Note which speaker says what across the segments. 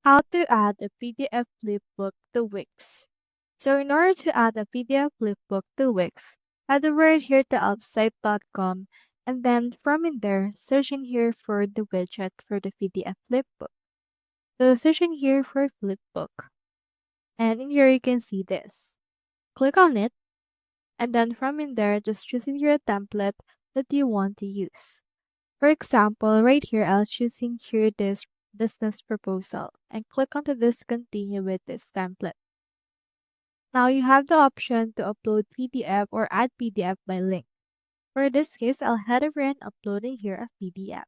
Speaker 1: How to add a PDF flipbook to Wix. So in order to add a PDF flipbook to Wix, head over here to upsite.com and then from in there, search in here for the widget for the PDF flipbook. So search in here for flipbook. And in here you can see this. Click on it and then from in there, just choose in here a template that you want to use. For example, right here, I'll choosing here this business proposal and click onto this continue with this template. Now you have the option to upload PDF or add PDF by link. For this case, I'll head over and upload in here a PDF.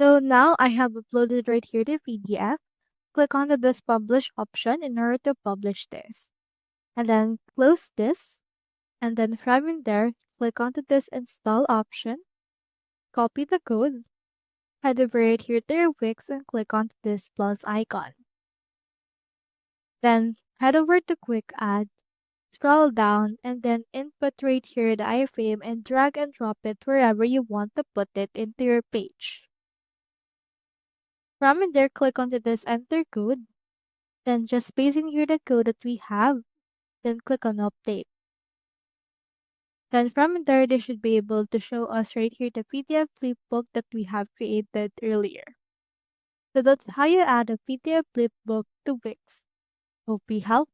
Speaker 1: So now I have uploaded right here the PDF. Click on this publish option in order to publish this. And then close this. And then from in there, click onto this install option. Copy the code. Head over right here to your Wix and click onto this plus icon. Then head over to Quick Add, scroll down, and then input right here the iframe and drag and drop it wherever you want to put it into your page. From in there, click onto this enter code. Then just paste in here the code that we have. Then click on update. Then from in there, they should be able to show us right here the PDF flipbook that we have created earlier. So that's how you add a PDF flipbook to Wix. Hope we helped.